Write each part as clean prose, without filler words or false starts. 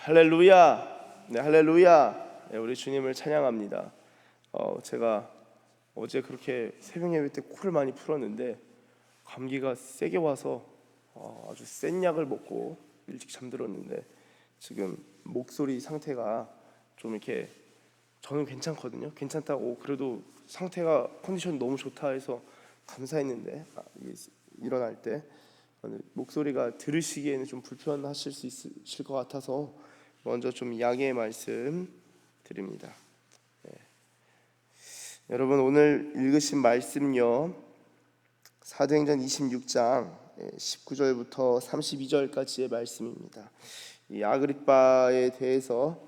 할렐루야. 네, 할렐루야. 네, 우리 주님을 찬양합니다. 제가 어제 그렇게 새벽 예배 때 코를 많이 풀었는데 감기가 세게 와서 아주 센 약을 먹고 일찍 잠들었는데 지금 목소리 상태가 좀 이렇게 저는 괜찮거든요. 괜찮다고 그래도 상태가 컨디션 너무 좋다 해서 감사했는데 이게 일어날 때 목소리가 들으시기에는 좀 불편하실 수 있으실 것 같아서 먼저 좀 양해의 말씀 드립니다. 네. 여러분 오늘 읽으신 말씀요 사도행전 26장 19절부터 32절까지의 말씀입니다. 이 아그리빠에 대해서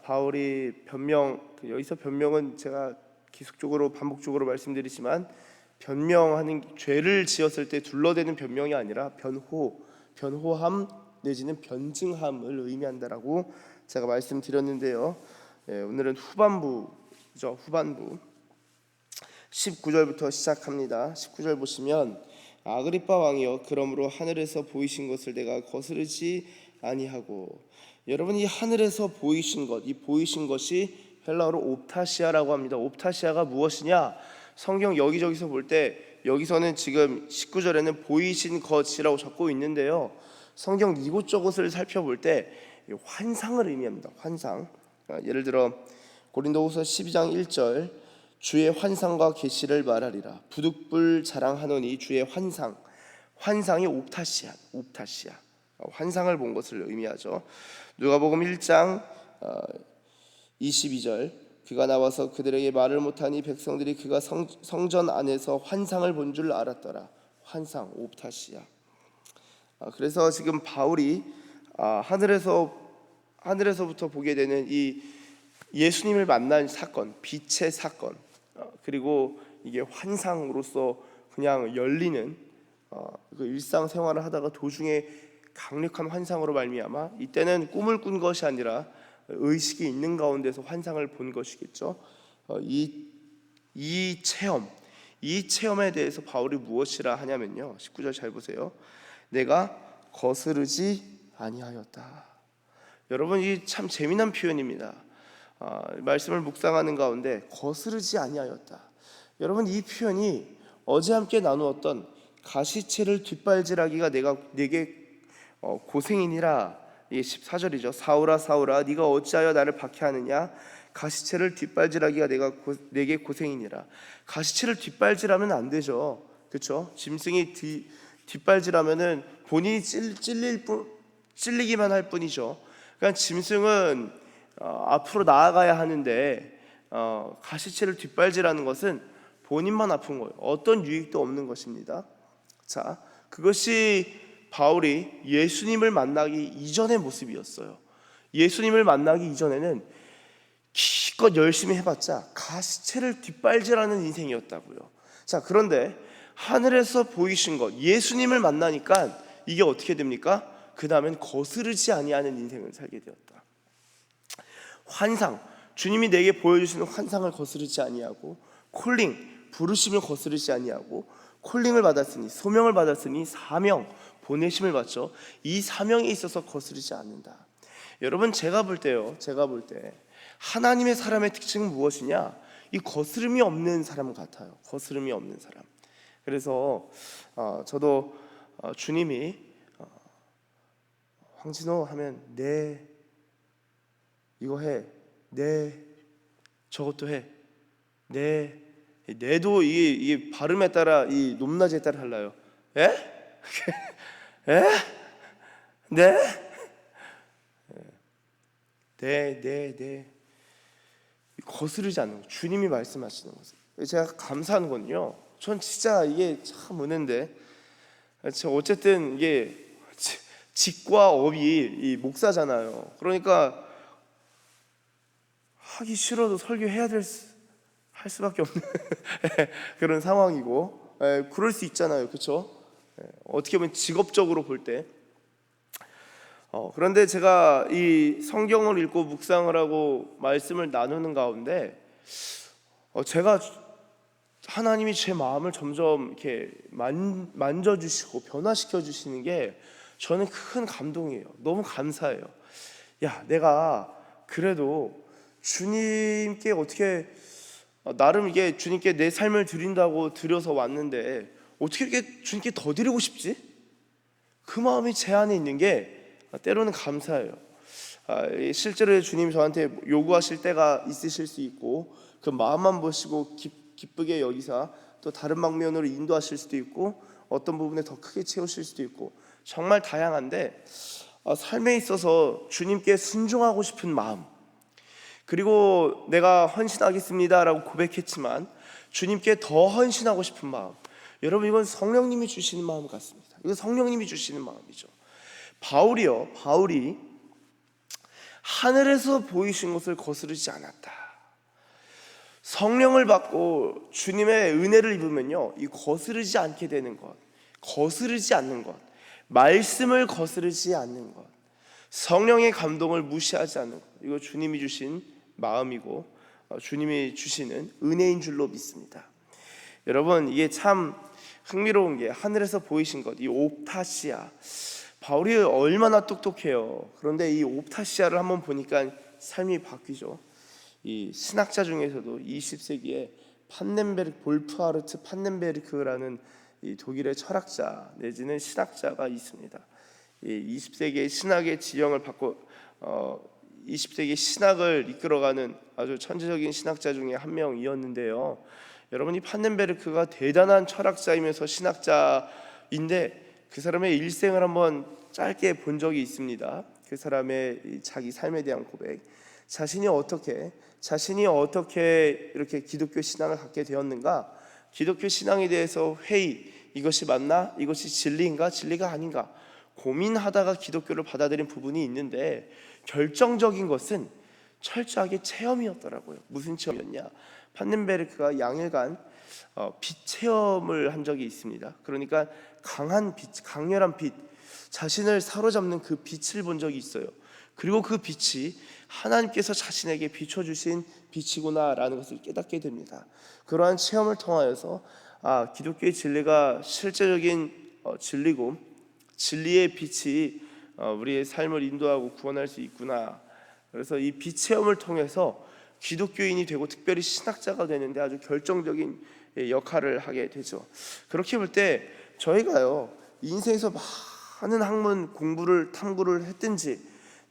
바울이 변명, 여기서 변명은 제가 계속적으로 반복적으로 말씀드리지만 변명하는 죄를 지었을 때 둘러대는 변명이 아니라 변호함 내지는 변증함을 의미한다라고 제가 말씀드렸는데요. 오늘은 후반부죠. 후반부 19절부터 시작합니다. 19절 보시면 아그리빠 왕이여 그러므로 하늘에서 보이신 것을 내가 거스르지 아니하고. 여러분 이 하늘에서 보이신 것, 이 보이신 것이 헬라어로 옵타시아라고 합니다. 옵타시아가 무엇이냐? 성경 여기저기서 볼 때 여기서는 지금 19절에는 보이신 것이라고 적고 있는데요. 성경 이곳저곳을 살펴볼 때 환상을 의미합니다. 환상. 예를 들어 고린도후서 12장 1절 주의 환상과 계시를 말하리라. 부득불 자랑하노니 주의 환상이 옵타시아 환상을 본 것을 의미하죠. 누가복음 1장 22절 그가 나와서 그들에게 말을 못하니 백성들이 그가 성전 안에서 환상을 본 줄 알았더라. 환상, 옵타시아. 그래서 지금 바울이 하늘에서부터 보게 되는 이 예수님을 만난 사건, 빛의 사건, 그리고 이게 환상으로서 그냥 열리는 그 일상생활을 하다가 도중에 강력한 환상으로 말미암아 이때는 꿈을 꾼 것이 아니라 의식이 있는 가운데서 환상을 본 것이겠죠. 이 체험에 대해서 바울이 무엇이라 하냐면요. 19절 잘 보세요. 내가 거스르지 아니하였다. 여러분 이 참 재미난 표현입니다. 말씀을 묵상하는 가운데 거스르지 아니하였다. 여러분 이 표현이 어제 함께 나누었던 가시체를 뒷발질하기가 내게 고생이니라. 이게 14절이죠. 사울아 사울아 네가 어찌하여 나를 박해하느냐. 가시체를 뒷발질하기가 내게 고생이니라. 가시체를 뒷발질하면 안 되죠. 그렇죠? 짐승이 뒷발질하면은 본인이 찔리기만 할 뿐이죠. 그러니까 짐승은 앞으로 나아가야 하는데 가시체를 뒷발질하는 것은 본인만 아픈 거예요. 어떤 유익도 없는 것입니다. 자, 그것이 바울이 예수님을 만나기 이전의 모습이었어요. 예수님을 만나기 이전에는 기껏 열심히 해봤자 가시체를 뒷발질하는 인생이었다고요. 자, 그런데 하늘에서 보이신 것, 예수님을 만나니까 이게 어떻게 됩니까? 그 다음엔 거스르지 아니하는 인생을 살게 되었다. 환상, 주님이 내게 보여주시는 환상을 거스르지 아니하고, 부르심을 거스르지 아니하고, 콜링을 받았으니, 소명을 받았으니, 사명, 보내심을 받죠. 이 사명에 있어서 거스르지 않는다. 여러분 제가 볼 때 하나님의 사람의 특징은 무엇이냐? 이 거스름이 없는 사람 같아요. 거스름이 없는 사람. 그래서 저도 주님이 황진호 하면 네 이거 해, 네 저것도 해, 네도 이게 발음에 따라 이 높낮이에 따라 달라요. 에? 에? 네. 거스르지 않는 거. 주님이 말씀하시는 것을. 제가 감사한 건요. 전 진짜 이게 참 은혜인데, 어쨌든 이게 직과 업이 이 목사잖아요. 그러니까 하기 싫어도 설교해야 할 수밖에 없는 그런 상황이고, 그럴 수 있잖아요, 그렇죠? 어떻게 보면 직업적으로 볼 때. 그런데 제가 이 성경을 읽고 묵상을 하고 말씀을 나누는 가운데 제가 하나님이 제 마음을 점점 이렇게 만져주시고 변화시켜 주시는 게 저는 큰 감동이에요. 너무 감사해요. 야, 내가 그래도 주님께 어떻게 나름 이게 주님께 내 삶을 드린다고 드려서 왔는데 어떻게 이렇게 주님께 더 드리고 싶지? 그 마음이 제 안에 있는 게 때로는 감사해요. 실제로 주님 저한테 요구하실 때가 있으실 수 있고 그 마음만 보시고 기쁘게 여기사 또 다른 방면으로 인도하실 수도 있고 어떤 부분에 더 크게 채우실 수도 있고 정말 다양한데 삶에 있어서 주님께 순종하고 싶은 마음, 그리고 내가 헌신하겠습니다라고 고백했지만 주님께 더 헌신하고 싶은 마음, 여러분 이건 성령님이 주시는 마음 같습니다. 이건 성령님이 주시는 마음이죠. 바울이 하늘에서 보이신 것을 거스르지 않았다. 성령을 받고 주님의 은혜를 입으면요, 이 거스르지 않게 되는 것, 거스르지 않는 것, 말씀을 거스르지 않는 것, 성령의 감동을 무시하지 않는 것, 이거 주님이 주신 마음이고 주님이 주시는 은혜인 줄로 믿습니다. 여러분 이게 참 흥미로운 게 하늘에서 보이신 것, 이 옵타시아, 바울이 얼마나 똑똑해요. 그런데 이 옵타시아를 한번 보니까 삶이 바뀌죠. 이 신학자 중에서도 20세기에 볼프하르트 판넨베르크라는 이 독일의 철학자 내지는 신학자가 있습니다. 이 20세기의 신학의 지형을 받고 20세기 신학을 이끌어가는 아주 천재적인 신학자 중에 한 명이었는데요. 여러분이 판넨베르크가 대단한 철학자이면서 신학자인데 그 사람의 일생을 한번 짧게 본 적이 있습니다. 그 사람의 자기 삶에 대한 고백, 자신이 어떻게 이렇게 기독교 신앙을 갖게 되었는가, 기독교 신앙에 대해서 회의, 이것이 맞나? 이것이 진리인가? 진리가 아닌가? 고민하다가 기독교를 받아들인 부분이 있는데 결정적인 것은 철저하게 체험이었더라고요. 무슨 체험이었냐? 판넨베르크가 양일간 빛 체험을 한 적이 있습니다. 그러니까 강한 빛, 강렬한 빛, 자신을 사로잡는 그 빛을 본 적이 있어요. 그리고 그 빛이 하나님께서 자신에게 비춰주신 빛이구나라는 것을 깨닫게 됩니다. 그러한 체험을 통하여서 기독교의 진리가 실제적인 진리고 진리의 빛이 우리의 삶을 인도하고 구원할 수 있구나. 그래서 이 빛 체험을 통해서 기독교인이 되고 특별히 신학자가 되는데 아주 결정적인 역할을 하게 되죠. 그렇게 볼 때 저희가요, 인생에서 많은 학문 공부를 탐구를 했든지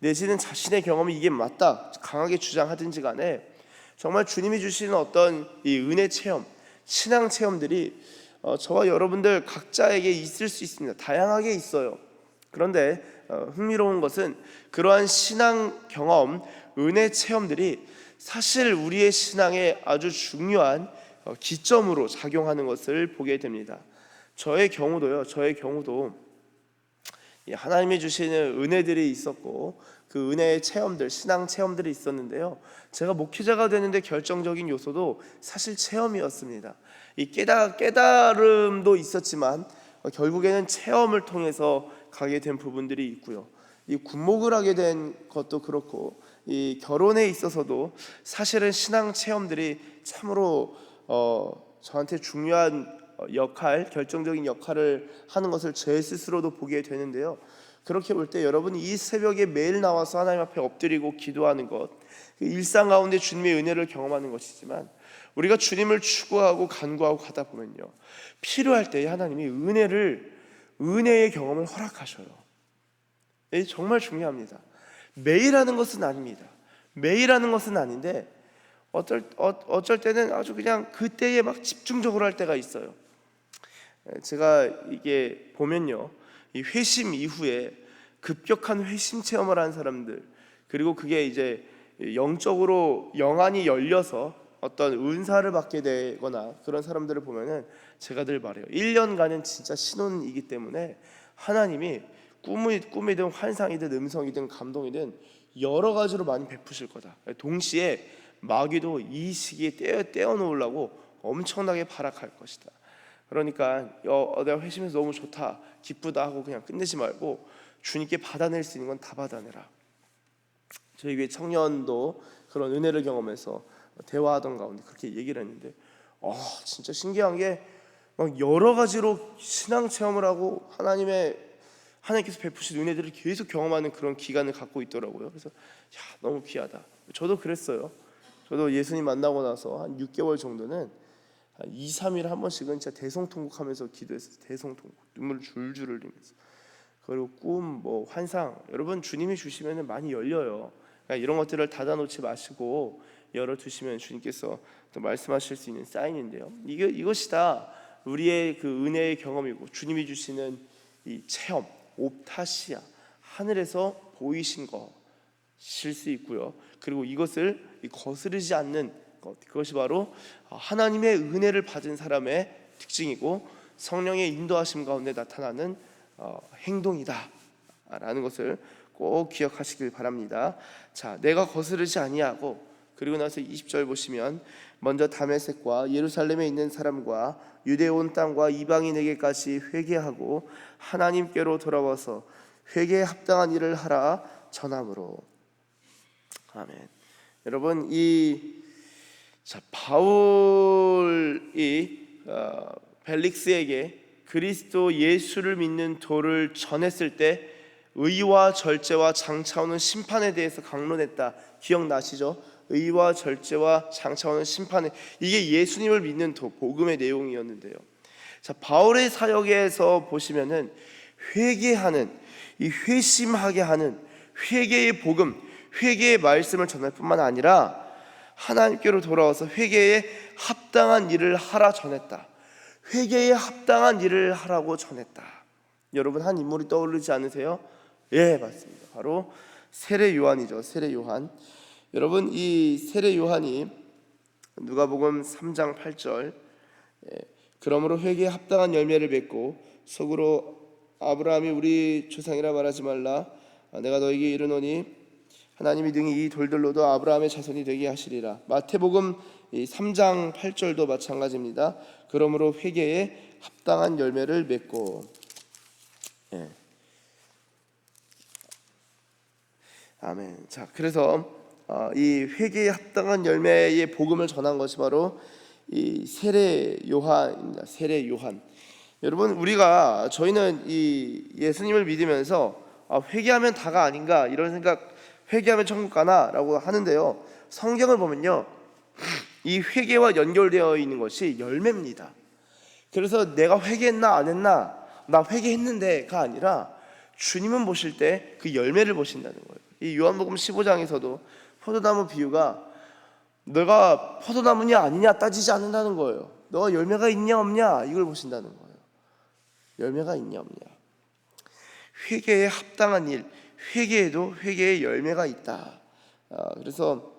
내지는 자신의 경험이 이게 맞다 강하게 주장하든지 간에 정말 주님이 주시는 어떤 이 은혜 체험, 신앙 체험들이 저와 여러분들 각자에게 있을 수 있습니다. 다양하게 있어요. 그런데 흥미로운 것은 그러한 신앙 경험, 은혜 체험들이 사실 우리의 신앙에 아주 중요한 기점으로 작용하는 것을 보게 됩니다. 저의 경우도 하나님이 주시는 은혜들이 있었고 그 은혜의 체험들, 신앙 체험들이 있었는데요, 제가 목회자가 되는데 결정적인 요소도 사실 체험이었습니다. 이 깨달음도 있었지만 결국에는 체험을 통해서 가게 된 부분들이 있고요, 이 군목을 하게 된 것도 그렇고 이 결혼에 있어서도 사실은 신앙 체험들이 참으로 저한테 중요한 결정적인 역할을 하는 것을 제 스스로도 보게 되는데요. 그렇게 볼 때 여러분이 이 새벽에 매일 나와서 하나님 앞에 엎드리고 기도하는 것, 일상 가운데 주님의 은혜를 경험하는 것이지만 우리가 주님을 추구하고 간구하고 가다 보면요, 필요할 때 하나님이 은혜의 경험을 허락하셔요. 이게 정말 중요합니다. 매일 하는 것은 아닙니다. 매일 하는 것은 아닌데 어쩔 때는 아주 그냥 그때에 막 집중적으로 할 때가 있어요. 제가 이게 보면요, 이 회심 이후에 급격한 회심 체험을 한 사람들, 그리고 그게 이제 영적으로 영안이 열려서 어떤 은사를 받게 되거나 그런 사람들을 보면은 제가 늘 말해요. 1년간은 진짜 신혼이기 때문에 하나님이 꿈이든 환상이든 음성이든 감동이든 여러 가지로 많이 베푸실 거다. 동시에 마귀도 이 시기에 떼어 놓으려고 엄청나게 발악할 것이다. 그러니까 내가 회심해서 너무 좋다, 기쁘다 하고 그냥 끝내지 말고 주님께 받아낼 수 있는 건 다 받아내라. 저희 교회 청년도 그런 은혜를 경험해서 대화하던 가운데 그렇게 얘기를 했는데 진짜 신기한 게 막 여러 가지로 신앙 체험을 하고 하나님의 하나님께서 베푸신 은혜들을 계속 경험하는 그런 기간을 갖고 있더라고요. 그래서 너무 귀하다. 저도 그랬어요. 저도 예수님 만나고 나서 한 6개월 정도는 한 2, 3일 한 번씩은 진짜 대성통곡하면서 기도했어요. 대성통곡, 눈물 줄줄 흘리면서. 그리고 꿈, 환상, 여러분 주님이 주시면 많이 열려요. 그러니까 이런 것들을 닫아놓지 마시고 열어두시면 주님께서 또 말씀하실 수 있는 사인인데요. 이것이 다 우리의 그 은혜의 경험이고 주님이 주시는 이 체험, 옵타시아, 하늘에서 보이신 것일 수 있고요. 그리고 이것을 거스르지 않는 것, 그것이 바로 하나님의 은혜를 받은 사람의 특징이고 성령의 인도하심 가운데 나타나는 행동이다라는 것을 꼭 기억하시길 바랍니다. 자, 내가 거스르지 아니하고, 그리고 나서 20절 보시면 먼저 다메섹과 예루살렘에 있는 사람과 유대 온 땅과 이방인에게까지 회개하고 하나님께로 돌아와서 회개에 합당한 일을 하라 전함으로. 아멘. 여러분, 바울이 벨릭스에게 그리스도 예수를 믿는 도를 전했을 때 의와 절제와 장차오는 심판에 대해서 강론했다. 기억나시죠? 의와 절제와 장차오는 심판에, 이게 예수님을 믿는 도, 복음의 내용이었는데요. 자, 바울의 사역에서 보시면은 회개하는, 이 회심하게 하는 회개의 복음, 회개의 말씀을 전할 뿐만 아니라 하나님께로 돌아와서 회개에 합당한 일을 하라 전했다. 회개에 합당한 일을 하라고 전했다. 여러분, 한 인물이 떠오르지 않으세요? 예, 맞습니다. 바로 세례 요한이죠. 세례 요한. 여러분, 이 세례 요한이 누가복음 3장 8절, 그러므로 회개에 합당한 열매를 맺고 속으로 아브라함이 우리 조상이라 말하지 말라. 내가 너에게 이르노니 하나님이 능히 이 돌들로도 아브라함의 자손이 되게 하시리라. 마태복음 3장 8절도 마찬가지입니다. 그러므로 회개에 합당한 열매를 맺고. 아멘. 자, 그래서 이 회개에 합당한 열매의 복음을 전한 것이 바로 이 세례 요한입니다. 세례 요한. 여러분, 저희는 이 예수님을 믿으면서 회개하면 다가 아닌가 이런 생각, 회개하면 천국 가나라고 하는데요. 성경을 보면요, 이 회개와 연결되어 있는 것이 열매입니다. 그래서 내가 회개했나 안 했나, 나 회개했는데가 아니라 주님은 보실 때 그 열매를 보신다는 거예요. 이 요한복음 15장에서도 포도나무 비유가 너가 포도나무냐 아니냐 따지지 않는다는 거예요. 너가 열매가 있냐 없냐 이걸 보신다는 거예요. 열매가 있냐 없냐. 회개에 합당한 일, 회개에도 회개의 열매가 있다. 그래서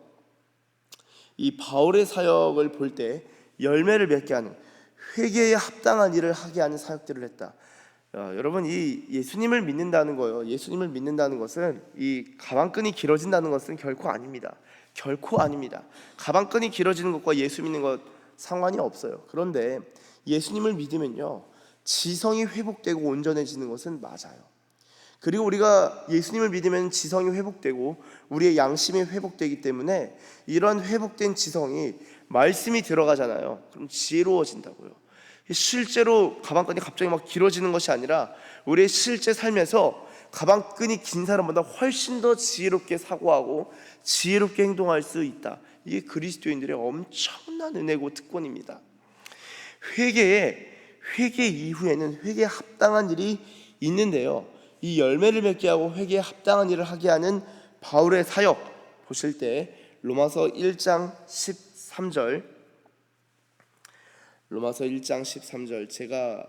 이 바울의 사역을 볼 때 열매를 맺게 하는, 회개에 합당한 일을 하게 하는 사역들을 했다. 여러분, 이 예수님을 믿는다는 거예요. 예수님을 믿는다는 것은 이 가방끈이 길어진다는 것은 결코 아닙니다. 결코 아닙니다. 가방끈이 길어지는 것과 예수 믿는 것 상관이 없어요. 그런데 예수님을 믿으면요, 지성이 회복되고 온전해지는 것은 맞아요. 그리고 우리가 예수님을 믿으면 지성이 회복되고 우리의 양심이 회복되기 때문에 이런 회복된 지성이 말씀이 들어가잖아요. 그럼 지혜로워진다고요. 실제로 가방끈이 갑자기 막 길어지는 것이 아니라 우리의 실제 삶에서 가방끈이 긴 사람보다 훨씬 더 지혜롭게 사고하고 지혜롭게 행동할 수 있다. 이게 그리스도인들의 엄청난 은혜고 특권입니다. 회개 이후에는 회개에 합당한 일이 있는데요, 이 열매를 맺게 하고 회개에 합당한 일을 하게 하는 바울의 사역 보실 때 로마서 1장 13절, 로마서 1장 13절 제가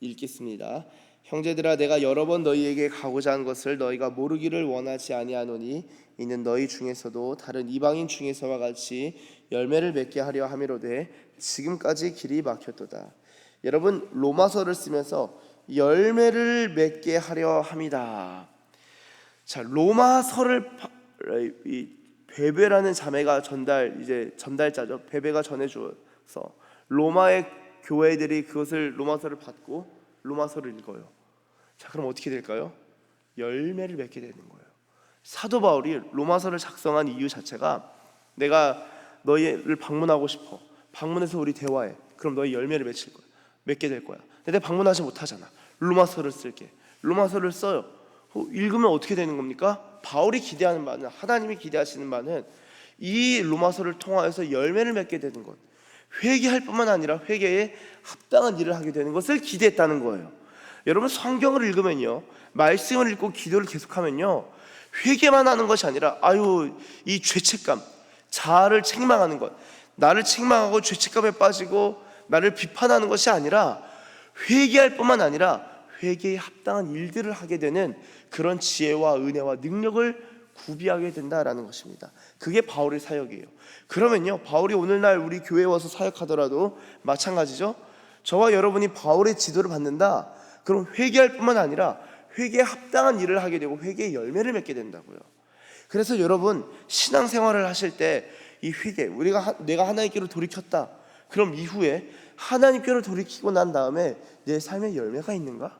읽겠습니다. 형제들아, 내가 여러 번 너희에게 가고자 한 것을 너희가 모르기를 원하지 아니하노니 이는 너희 중에서도 다른 이방인 중에서와 같이 열매를 맺게 하려 함이로되 지금까지 길이 막혔도다. 여러분, 로마서를 쓰면서 열매를 맺게 하려 함이다. 자, 로마서를 이 베베라는 자매가 전달자죠. 베베가 전해줘서 로마의 교회들이 그것을 로마서를 받고 로마서를 읽어요. 자, 그럼 어떻게 될까요? 열매를 맺게 되는 거예요. 사도 바울이 로마서를 작성한 이유 자체가 내가 너희를 방문하고 싶어. 방문해서 우리 대화해. 그럼 너희 열매를 맺게 될 거야. 근데 내가 방문하지 못하잖아. 로마서를 쓸게. 로마서를 써요. 읽으면 어떻게 되는 겁니까? 바울이 기대하는 바는, 하나님이 기대하시는 바는 이 로마서를 통하여서 열매를 맺게 되는 것, 회개할 뿐만 아니라 회개에 합당한 일을 하게 되는 것을 기대했다는 거예요. 여러분, 성경을 읽으면요, 말씀을 읽고 기도를 계속하면요, 회개만 하는 것이 아니라 이 죄책감, 자아를 책망하는 것, 나를 책망하고 죄책감에 빠지고 나를 비판하는 것이 아니라 회개할 뿐만 아니라 회개에 합당한 일들을 하게 되는 그런 지혜와 은혜와 능력을 구비하게 된다라는 것입니다. 그게 바울의 사역이에요. 그러면요, 바울이 오늘날 우리 교회에 와서 사역하더라도 마찬가지죠. 저와 여러분이 바울의 지도를 받는다, 그럼 회개할 뿐만 아니라 회개에 합당한 일을 하게 되고 회개의 열매를 맺게 된다고요. 그래서 여러분, 신앙생활을 하실 때 이 회개, 내가 하나님께로 돌이켰다, 그럼 이후에 하나님께로 돌이키고 난 다음에 내 삶에 열매가 있는가?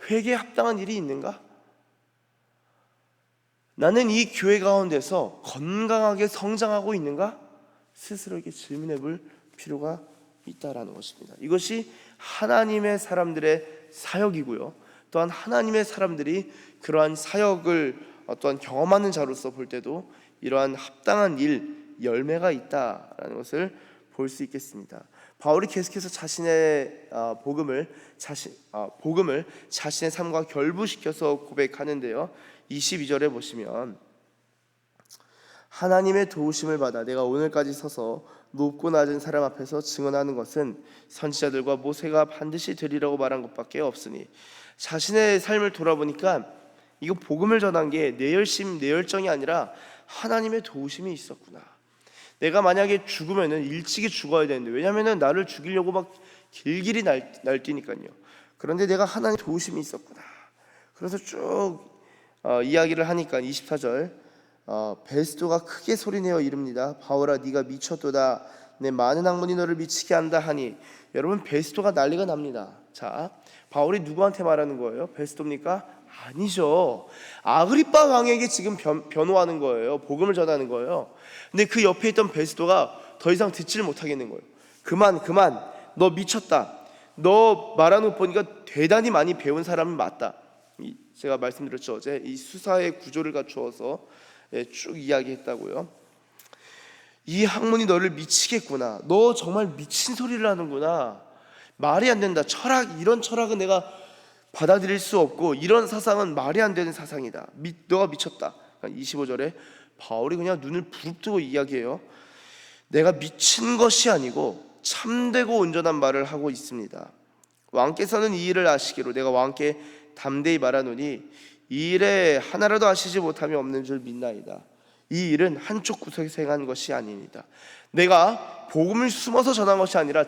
회개에 합당한 일이 있는가? 나는 이 교회 가운데서 건강하게 성장하고 있는가? 스스로에게 질문해 볼 필요가 있다라는 것입니다. 이것이 하나님의 사람들의 사역이고요, 또한 하나님의 사람들이 그러한 사역을 또한 경험하는 자로서 볼 때도 이러한 합당한 일, 열매가 있다라는 것을 볼 수 있겠습니다. 바울이 계속해서 자신의 복음을 자신의 삶과 결부시켜서 고백하는데요, 22절에 보시면 하나님의 도우심을 받아 내가 오늘까지 서서 높고 낮은 사람 앞에서 증언하는 것은 선지자들과 모세가 반드시 되리라고 말한 것밖에 없으니, 자신의 삶을 돌아보니까 이거 복음을 전한 게 내 열심, 내 열정이 아니라 하나님의 도우심이 있었구나. 내가 만약에 죽으면은 일찍이 죽어야 되는데, 왜냐하면은 나를 죽이려고 막 길길이 날뛰니까요. 그런데 내가 하나님의 도우심이 있었구나. 그래서 쭉 이야기를 하니까 24절, 베스도가 크게 소리내어 이릅니다. 바울아, 네가 미쳤도다. 내 많은 학문이 너를 미치게 한다 하니. 여러분, 베스도가 난리가 납니다. 자, 바울이 누구한테 말하는 거예요? 베스도입니까? 아니죠. 아그리빠 왕에게 지금 변호하는 거예요. 복음을 전하는 거예요. 근데 그 옆에 있던 베스도가 더 이상 듣지를 못하겠는 거예요. 그만, 너 미쳤다. 너 말하는 것 보니까 대단히 많이 배운 사람은 맞다. 제가 말씀드렸죠, 어제 이 수사의 구조를 갖추어서 쭉 이야기했다고요. 이 학문이 너를 미치겠구나. 너 정말 미친 소리를 하는구나. 말이 안 된다. 이런 철학은 내가 받아들일 수 없고, 이런 사상은 말이 안 되는 사상이다. 너가 미쳤다. 25절에 바울이 그냥 눈을 부릅뜨고 이야기해요. 내가 미친 것이 아니고 참되고 온전한 말을 하고 있습니다. 왕께서는 이 일을 아시기로 내가 왕께 담대히 말하노니 이 일에 하나라도 아시지 못함이 없는 줄 믿나이다. 이 일은 한쪽 구석에서 행한 것이 아닙니다. 내가 복음을 숨어서 전한 것이 아니라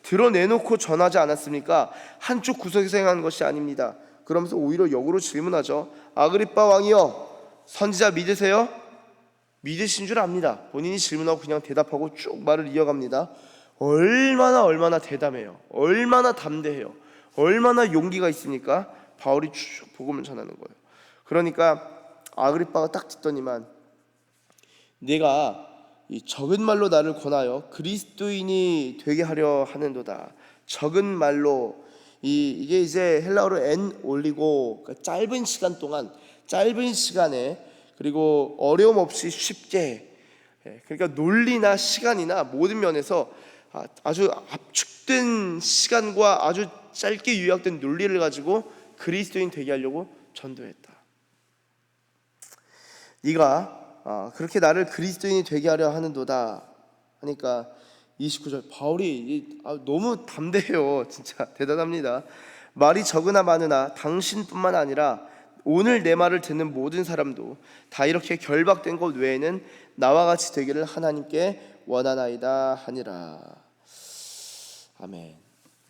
드러내놓고 전하지 않았습니까? 한쪽 구석에서 행한 것이 아닙니다. 그러면서 오히려 역으로 질문하죠. 아그리빠 왕이여, 선지자 믿으세요? 믿으신 줄 압니다. 본인이 질문하고 그냥 대답하고 쭉 말을 이어갑니다. 얼마나 대담해요. 얼마나 담대해요. 얼마나 용기가 있습니까? 바울이 쭉 복음을 전하는 거예요. 그러니까 아그리빠가 딱 듣더니만, 내가 이 적은 말로 나를 권하여 그리스도인이 되게 하려 하는도다. 적은 말로, 이게 이제 헬라어로 엔 올리고, 그러니까 짧은 시간 동안, 짧은 시간에, 그리고 어려움 없이 쉽게, 그러니까 논리나 시간이나 모든 면에서 아주 압축된 시간과 아주 짧게 요약된 논리를 가지고 그리스도인 되게 하려고 전도했다. 네가 그렇게 나를 그리스도인이 되게 하려 하는도다 하니까 29절, 바울이 너무 담대해요. 진짜 대단합니다. 말이 적으나 많으나 당신뿐만 아니라 오늘 내 말을 듣는 모든 사람도 다 이렇게 결박된 것 외에는 나와 같이 되기를 하나님께 원하나이다 하니라. 아멘.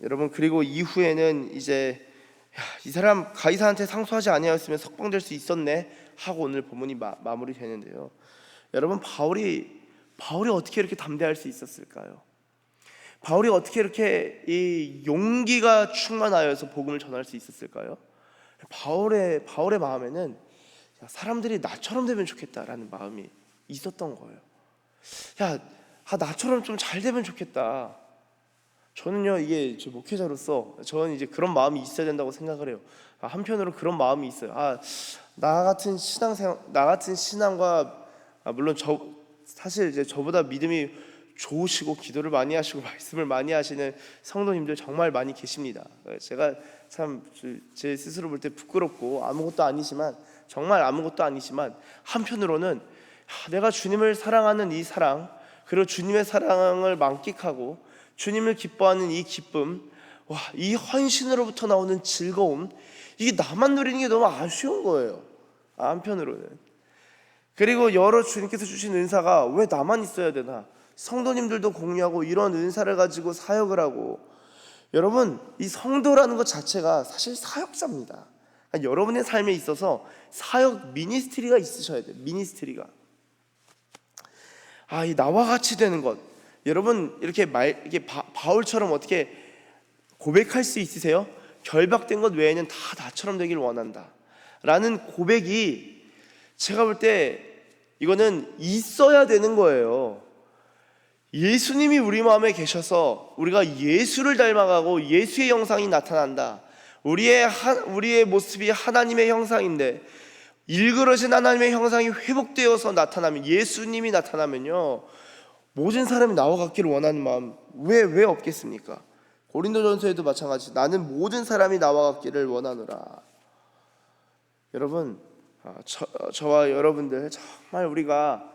여러분, 그리고 이후에는 이제 이 사람 가이사한테 상소하지 아니하였으면 석방될 수 있었네 하고 오늘 본문이 마무리되는데요. 여러분, 바울이 어떻게 이렇게 담대할 수 있었을까요? 바울이 어떻게 이렇게 이 용기가 충만하여서 복음을 전할 수 있었을까요? 바울의 마음에는 사람들이 나처럼 되면 좋겠다라는 마음이 있었던 거예요. 나처럼 좀 잘 되면 좋겠다. 저는요, 이게 제 목회자로서 저는 이제 그런 마음이 있어야 된다고 생각을 해요. 한편으로 그런 마음이 있어요. 나 같은 나 같은 신앙과, 물론 사실 이제 저보다 믿음이 좋으시고 기도를 많이 하시고 말씀을 많이 하시는 성도님들 정말 많이 계십니다. 제가 참 제 스스로 볼 때 부끄럽고 아무것도 아니지만, 정말 아무것도 아니지만, 한편으로는 내가 주님을 사랑하는 이 사랑, 그리고 주님의 사랑을 만끽하고 주님을 기뻐하는 이 기쁨, 이 헌신으로부터 나오는 즐거움, 이게 나만 누리는 게 너무 아쉬운 거예요. 한편으로는. 그리고 여러 주님께서 주신 은사가 왜 나만 있어야 되나? 성도님들도 공유하고 이런 은사를 가지고 사역을 하고, 여러분, 이 성도라는 것 자체가 사실 사역자입니다. 그러니까 여러분의 삶에 있어서 사역 미니스트리가 있으셔야 돼요. 미니스트리가. 이 나와 같이 되는 것. 여러분, 이렇게 바울처럼 어떻게 고백할 수 있으세요? 결박된 것 외에는 다 나처럼 되길 원한다 라는 고백이, 제가 볼 때 이거는 있어야 되는 거예요. 예수님이 우리 마음에 계셔서 우리가 예수를 닮아가고 예수의 형상이 나타난다. 우리의 모습이 하나님의 형상인데, 일그러진 하나님의 형상이 회복되어서 나타나면, 예수님이 나타나면요, 모든 사람이 나와 같기를 원하는 마음 왜 없겠습니까? 고린도전서에도 마찬가지. 나는 모든 사람이 나와 같기를 원하노라. 여러분, 저와 여러분들 정말 우리가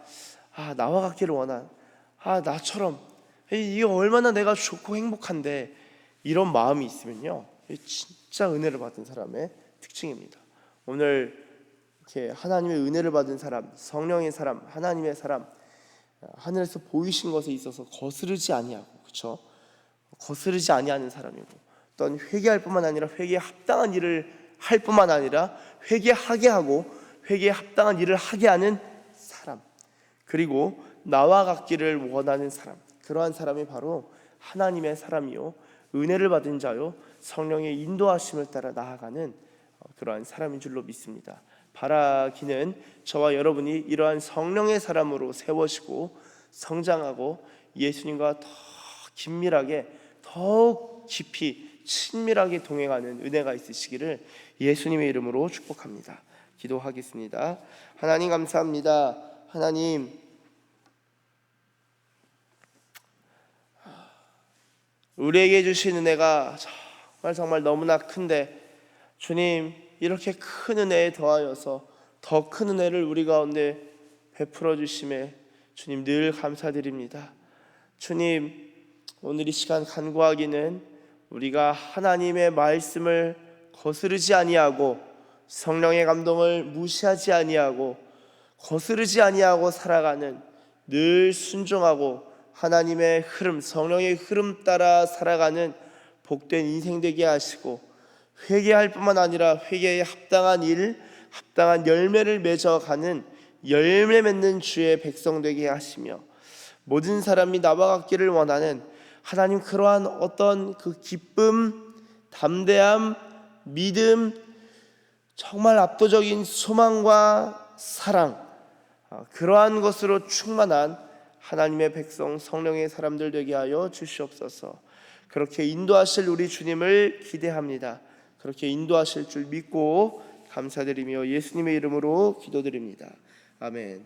나와 같기를 원한, 나처럼 이게 얼마나 내가 좋고 행복한데, 이런 마음이 있으면요, 진짜 은혜를 받은 사람의 특징입니다. 오늘 이렇게 하나님의 은혜를 받은 사람, 성령의 사람, 하나님의 사람, 하늘에서 보이신 것에 있어서 거스르지 아니하고, 그렇죠? 거스르지 아니하는 사람이고, 또한 회개할 뿐만 아니라 회개에 합당한 일을 할 뿐만 아니라 회개하게 하고 회개에 합당한 일을 하게 하는 사람, 그리고 나와 같기를 원하는 사람, 그러한 사람이 바로 하나님의 사람이요, 은혜를 받은 자요, 성령의 인도하심을 따라 나아가는 그러한 사람인 줄로 믿습니다. 바라기는 저와 여러분이 이러한 성령의 사람으로 세워지고 성장하고 예수님과 더 긴밀하게, 더욱 깊이 친밀하게 동행하는 은혜가 있으시기를 예수님의 이름으로 축복합니다. 기도하겠습니다. 하나님 감사합니다. 하나님, 우리에게 주신 은혜가 정말 너무나 큰데, 주님, 이렇게 큰 은혜에 더하여서 더 큰 은혜를 우리 가운데 베풀어 주심에 주님 늘 감사드립니다. 주님, 오늘 이 시간 간구하기는 우리가 하나님의 말씀을 거스르지 아니하고 성령의 감동을 무시하지 아니하고 거스르지 아니하고 살아가는, 늘 순종하고 하나님의 흐름, 성령의 흐름 따라 살아가는 복된 인생 되게 하시고, 회개할 뿐만 아니라 회개에 합당한 일, 합당한 열매를 맺어가는 열매 맺는 주의 백성 되게 하시며, 모든 사람이 나와 같기를 원하는 하나님, 그러한 어떤 그 기쁨, 담대함, 믿음, 정말 압도적인 소망과 사랑, 그러한 것으로 충만한 하나님의 백성, 성령의 사람들 되게 하여 주시옵소서. 그렇게 인도하실 우리 주님을 기대합니다. 그렇게 인도하실 줄 믿고 감사드리며 예수님의 이름으로 기도드립니다. 아멘.